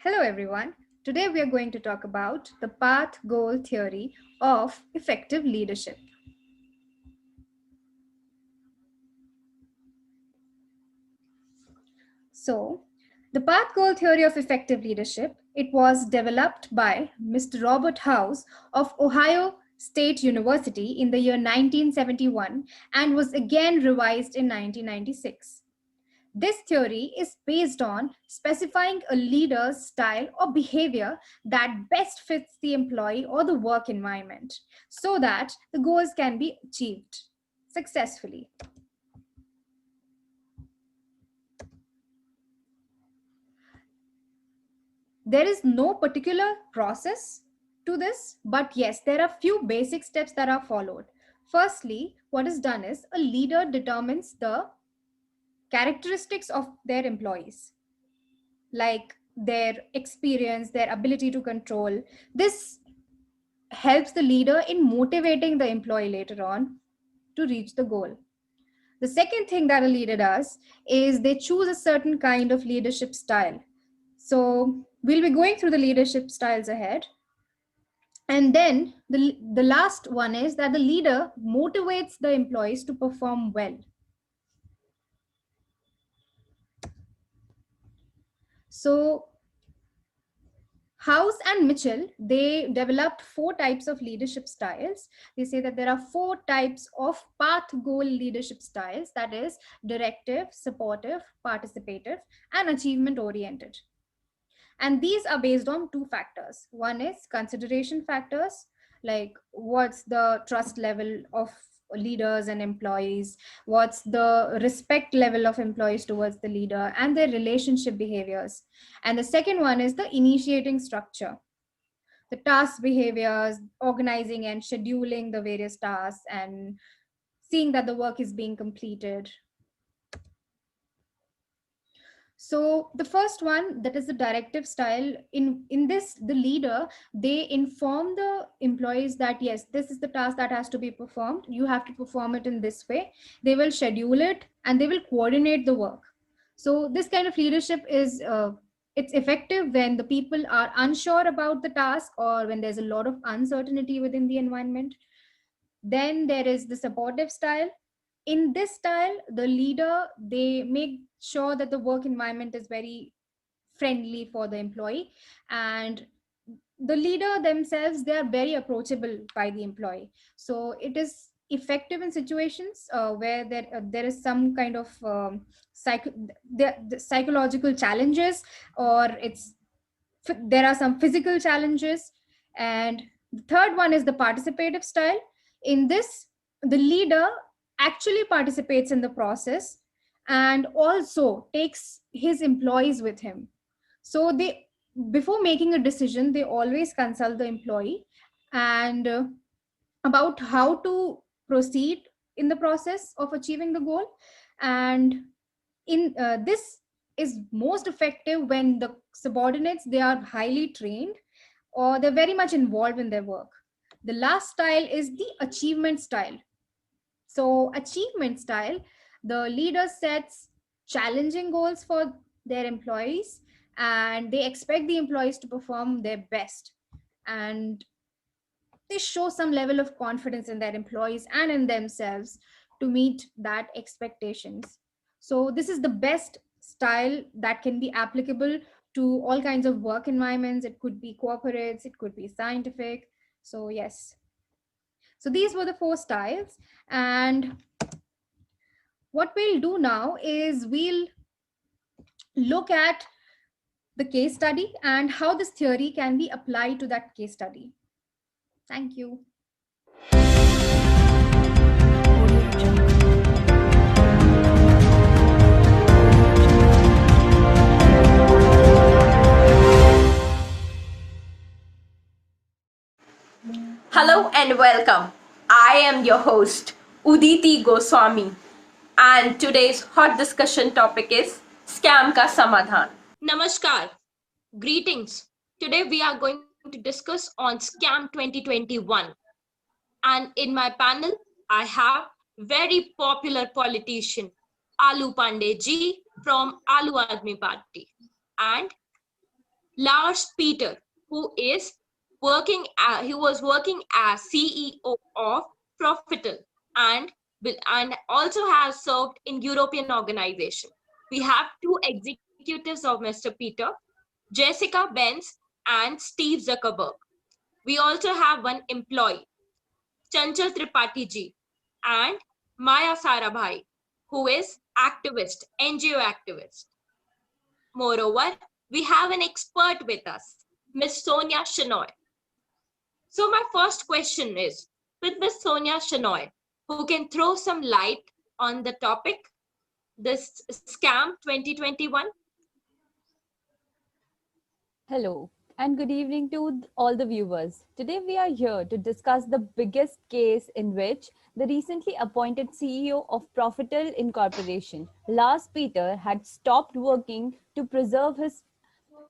Hello everyone. Today we are going to talk about the path goal theory of effective leadership. So, the path goal theory of effective leadership, it was developed by Mr. Robert House of Ohio State University in the year 1971 and was again revised in 1996. This theory is based on specifying a leader's style or behavior that best fits the employee or the work environment so that the goals can be achieved successfully. There is no particular process to this, but yes, there are few basic steps that are followed. Firstly, what is done is a leader determines the characteristics of their employees, like their experience, their ability to control. This helps the leader in motivating the employee later on to reach the goal. The second thing that a leader does is they choose a certain kind of leadership style. So we'll be going through the leadership styles ahead. And then the last one is that the leader motivates the employees to perform well. So House and Mitchell, they developed four types of leadership styles. They say that there are four types of path goal leadership styles, that is directive, supportive, participative, and achievement oriented. And these are based on two factors. One is consideration factors, like what's the trust level of leaders and employees, what's the respect level of employees towards the leader, and their relationship behaviors. And the second one is the initiating structure, the task behaviors, organizing and scheduling the various tasks, and seeing that the work is being completed. So the first one, that is the directive style. In this, the leader, they inform the employees that yes, this is the task that has to be performed, you have to perform it in this way. They will schedule it and they will coordinate the work. So this kind of leadership is it's effective when the people are unsure about the task or when there's a lot of uncertainty within the environment. Then there is the supportive style. In this style, the leader, they make sure that the work environment is very friendly for the employee, and the leader themselves, they are very approachable by the employee. So it is effective in situations where there is some kind of the psychological challenges, or there are some physical challenges. And the third one is the participative style. In this, the leader actually participates in the process and also takes his employees with him. So they, before making a decision, they always consult the employee and about how to proceed in the process of achieving the goal. And in this is most effective when the subordinates, they are highly trained or they're very much involved in their work. The last style is the achievement style. So achievement style, the leader sets challenging goals for their employees and they expect the employees to perform their best, and they show some level of confidence in their employees and in themselves to meet that expectations. So this is the best style that can be applicable to all kinds of work environments. It could be corporates, it could be scientific. So yes, so these were the four styles. And what we'll do now is we'll look at the case study and how this theory can be applied to that case study. Thank you. Hello and welcome. I am your host, Uditi Goswami, and today's hot discussion topic is Scam Ka Samadhan. Namaskar. Greetings. Today we are going to discuss on Scam 2021. And in my panel, I have very popular politician Alu Pandey ji from Alu Admi Party and Lars Peter, who was working as CEO of Profitel and also has served in European organization. We have two executives of Mr. Peter, Jessica Benz and Steve Zuckerberg. We also have one employee, Chanchal Tripathi ji, and Maya Sarabhai, who is activist, NGO activist. Moreover, we have an expert with us, Ms. Sonia Shenoy. So my first question is, with Ms. Sonia Shenoy, who can throw some light on the topic, this scam 2021? Hello and good evening to all the viewers. Today we are here to discuss the biggest case in which the recently appointed CEO of Profitel Incorporation, Lars Peter, had stopped working to preserve his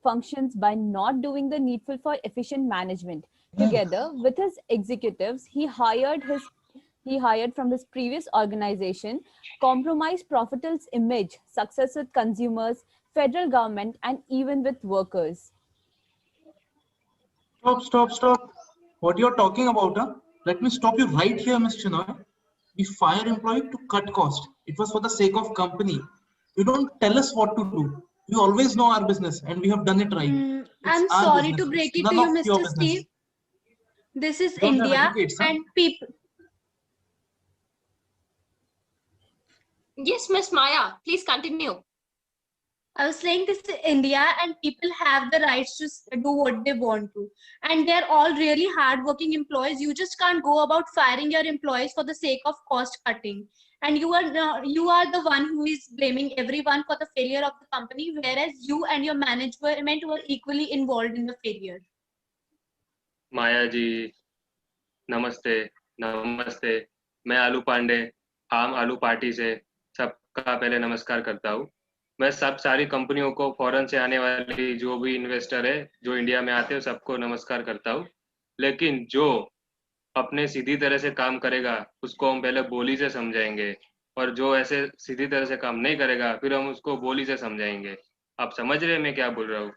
functions by not doing the needful for efficient management. Together with his executives, he hired from his previous organization, compromised Profitel's image, success with consumers, federal government, and even with workers. Stop. What you're talking about, huh? Let me stop you right here, Ms. Chinoy. We fire employee to cut cost. It was for the sake of company. You don't tell us what to do. We always know our business and we have done it right. I'm our sorry business. to break It's it to none you, of your Mr. business. Steve. This is You don't have India etiquette, sir. and people. Yes, Ms. Maya, please continue. I was saying this is India and people have the rights to do what they want to. And they're all really hardworking employees. You just can't go about firing your employees for the sake of cost cutting. And you are the one who is blaming everyone for the failure of the company, whereas you and your management were equally involved in the failure. माया जी नमस्ते मैं आलू पांडे आम आलू party से सबका पहले नमस्कार करता हूँ। मैं सारी कंपनियों को फॉरेन से आने वाली जो भी इन्वेस्टर है जो इंडिया में आते हैं सबको नमस्कार करता हूँ। लेकिन जो अपने सीधी तरह से काम करेगा उसको हम पहले बोली से समझाएंगे और जो ऐसे सीधी तरह से काम नहीं करेगा फिर हम उसको बोली से समझाएंगे। आप समझ रहे हैं मैं क्या बोल रहा हूँ?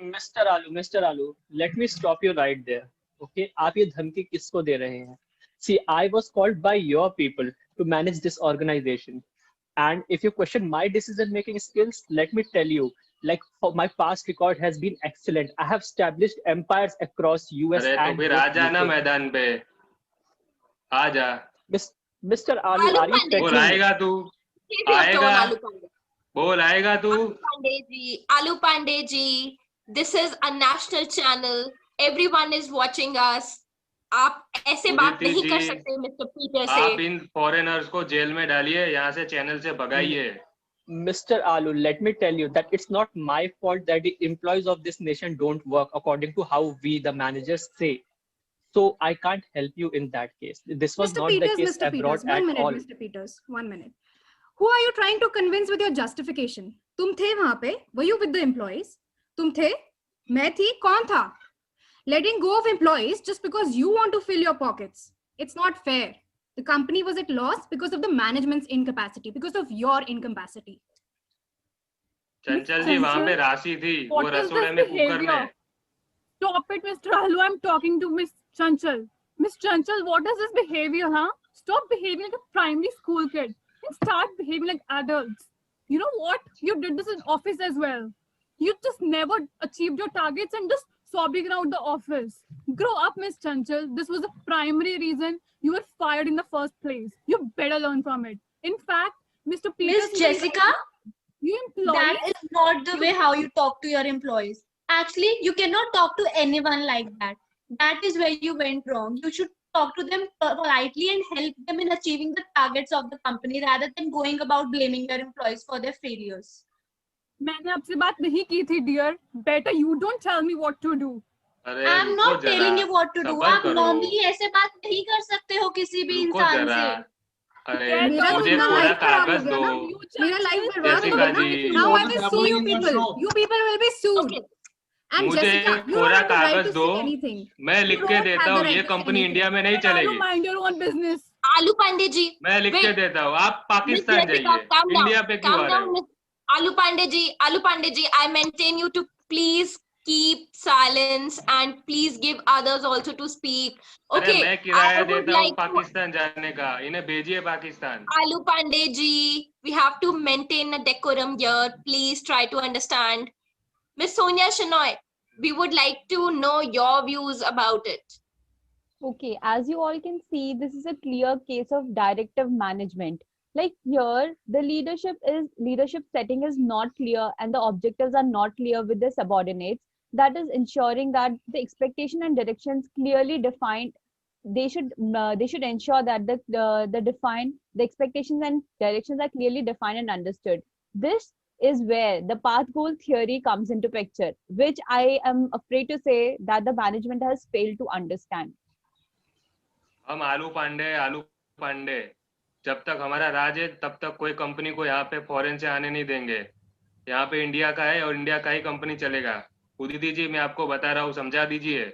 Mr. Alu, let me stop you right there. Okay, आप ये धमकी किसको दे रहे हैं? See, I was called by your people to manage this organization. And if you question my decision-making skills, let me tell you, like my past record has been excellent. I have established empires across US अरे and तो फिर आ जा ना मैदान पे, आ जा। Mr. Alu, are you Pandey. बोल आएगा तू, आएगा, बोल आएगा तू। Alu Pandey ji, this is a national channel. Everyone is watching us. आप ऐसे बात नहीं कर सकते मिस्टर पीटर से। आप इन फॉरेनर्स को जेल में डालिए, यहाँ से चैनल से भगाइए। Mr. Alu, let me tell you that it's not my fault that the employees of this nation don't work according to how we, the managers, say. So I can't help you in that case. This was not the case abroad at all. Mr. Peters, 1 minute. Who are you trying to convince with your justification? तुम थे वहां पे? Were you with the employees? तुम थे? मैं थी? कौन था? Letting go of employees just because you want to fill your pockets. It's not fair. The company was at loss because of the management's incapacity, because of your incapacity. चंचल जी वहाँ पे राशि थी, वो रसोड़े में कुकर में। Stop it, Mr. Alu. I'm talking to Miss Chanchal. Miss Chanchal, what is this behavior, huh? Stop behaving like a primary school kid and start behaving like adults. You know what? You did this in office as well. You just never achieved your targets and just sobbing around the office. Grow up, Miss Chanchal. This was the primary reason you were fired in the first place. You better learn from it. In fact, Mr. Peters, Miss Jessica, you employees, that is not the way how you talk to your employees. Actually, you cannot talk to anyone like that. That is where you went wrong. You should talk to them politely and help them in achieving the targets of the company rather than going about blaming your employees for their failures. मैंने आपसे बात नहीं की थी, dear. Better you don't tell me what to do. I'm not telling you what to do. आप normally ऐसे बात नहीं कर सकते हो किसी भी इंसान से. अरे मुझे थोड़ा कागज दो। मेरा लाइफ बर्बाद हो गया ना. Now I will sue you people. You people will be sued. And मुझे Jessica, you पूरा don't have the right कागज to दो, say anything. मैं लिख के देता हूँ, ये कंपनी इंडिया में नहीं चलेगी। Mind your own business. आलू पांडे जी, मैं लिख के देता हूँ, आप पाकिस्तान जाइए, इंडिया पे क्यों आ रहे हो? Alu Pandey ji, I maintain you to please keep silence and please give others also to speak. अरे Okay, मैं I किराया would देता हूँ like to पाकिस्तान जाने का, इन्हें भेजिए Pakistan. Alu Pandey ji, we have to maintain a decorum here. Please try to understand. Miss Sonia Shenoy, we would like to know your views about it. Okay, as you all can see, this is a clear case of directive management. Like here, the leadership setting is not clear and the objectives are not clear with the subordinates. That is ensuring that the expectation and directions clearly defined. They should ensure that the expectations and directions are clearly defined and understood. This is where the path goal theory comes into picture, which I am afraid to say that the management has failed to understand. हम आलू पांडे जब तक हमारा राज है तब तक कोई company को यहाँ पे फॉरेन से आने नहीं देंगे. यहाँ पे इंडिया का है और इंडिया का ही कंपनी चलेगा. उदिति जी, मैं आपको बता रहा हूँ, समझा दीजिए.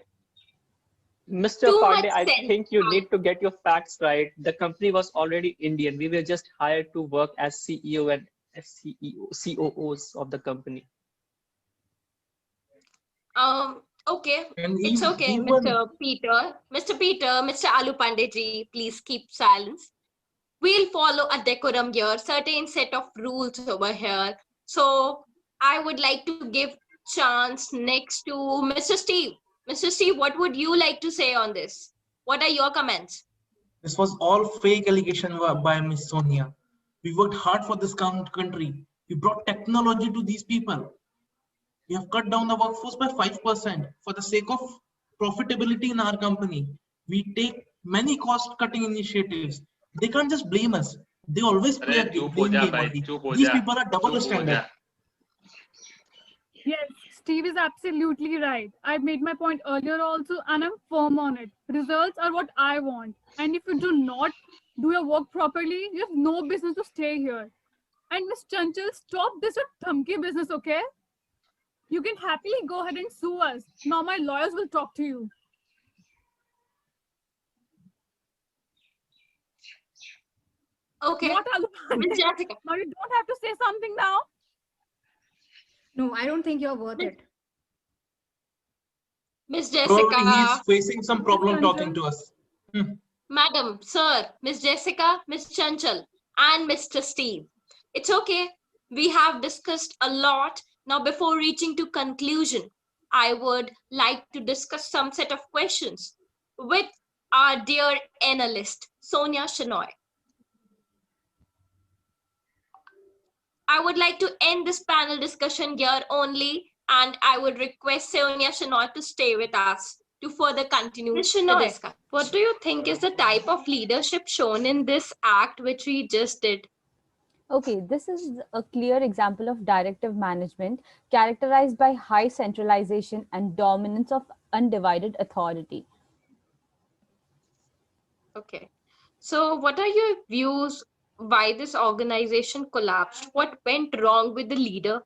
Mr. Too Pandey, much I sense. think you need to get your facts right. The company was already Indian. We were just hired to work as CEO and COOs of the company. Okay, And it's okay, even Mr. Peter. Mr. Alu Pandey ji, please keep silence. We'll follow a decorum here, certain set of rules over here. So I would like to give chance next to Mr. Steve. Mr. Steve, what would you like to say on this? What are your comments? this was all fake allegation by Miss Sonia. We worked hard for this country. We brought technology to these people. We have cut down the workforce by 5% for the sake of profitability in our company. We take many cost-cutting initiatives. They can't just blame us. They always play अरे a चुप हो blame जा game भाई, only. चुप हो These जा, people are double चुप हो standard. जा. Yes, Steve is absolutely right. I made my point earlier also, and I'm firm on it. Results are what I want. And if you do not do your work properly, you have no business to stay here. And Miss Chanchal, stop this with dhamki business, okay? You can happily go ahead and sue us. Now my lawyers will talk to you. Okay, What are the Miss Jessica. Now you don't have to say something now. No, I don't think you're worth it. Miss Probably he is Jessica, facing some problem Chanchal. talking to us. Madam, Sir, Miss Jessica, Miss Chanchal, and Mr. Steve. It's okay. We have discussed a lot. Now, before reaching to conclusion, I would like to discuss some set of questions with our dear analyst, Sonia Shenoy. I would like to end this panel discussion here only, and I would request Sonia Shenoy to stay with us to further continue the discussion. What do you think is the type of leadership shown in this act which we just did? Okay, this is a clear example of directive management characterized by high centralization and dominance of undivided authority. Okay. So what are your views why this organization collapsed? What went wrong with the leader?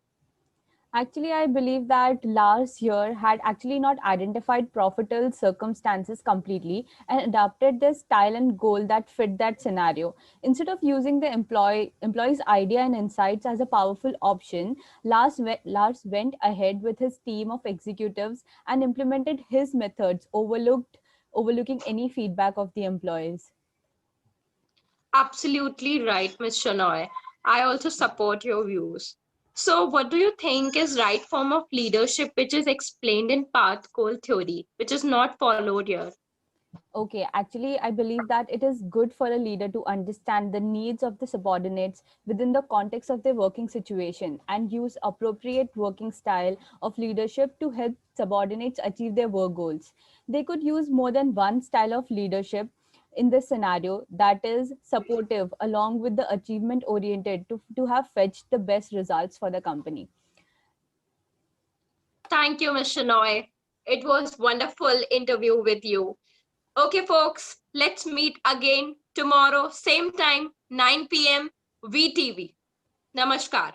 Actually, I believe that Lars here had actually not identified profitable circumstances completely and adapted the style and goal that fit that scenario. Instead of using the employee's idea and insights as a powerful option, Lars went ahead with his team of executives and implemented his methods, overlooking any feedback of the employees. Absolutely right, Ms. Shenoy. I also support your views. So what do you think is right form of leadership which is explained in path goal theory, which is not followed here? Okay, actually, I believe that it is good for a leader to understand the needs of the subordinates within the context of their working situation and use appropriate working style of leadership to help subordinates achieve their work goals. They could use more than one style of leadership in this scenario that is supportive along with the achievement oriented to have fetched the best results for the company. Thank you, Ms. Shenoy. It was wonderful interview with you. Okay, folks, let's meet again tomorrow, same time, 9 p.m. VTV. Namaskar.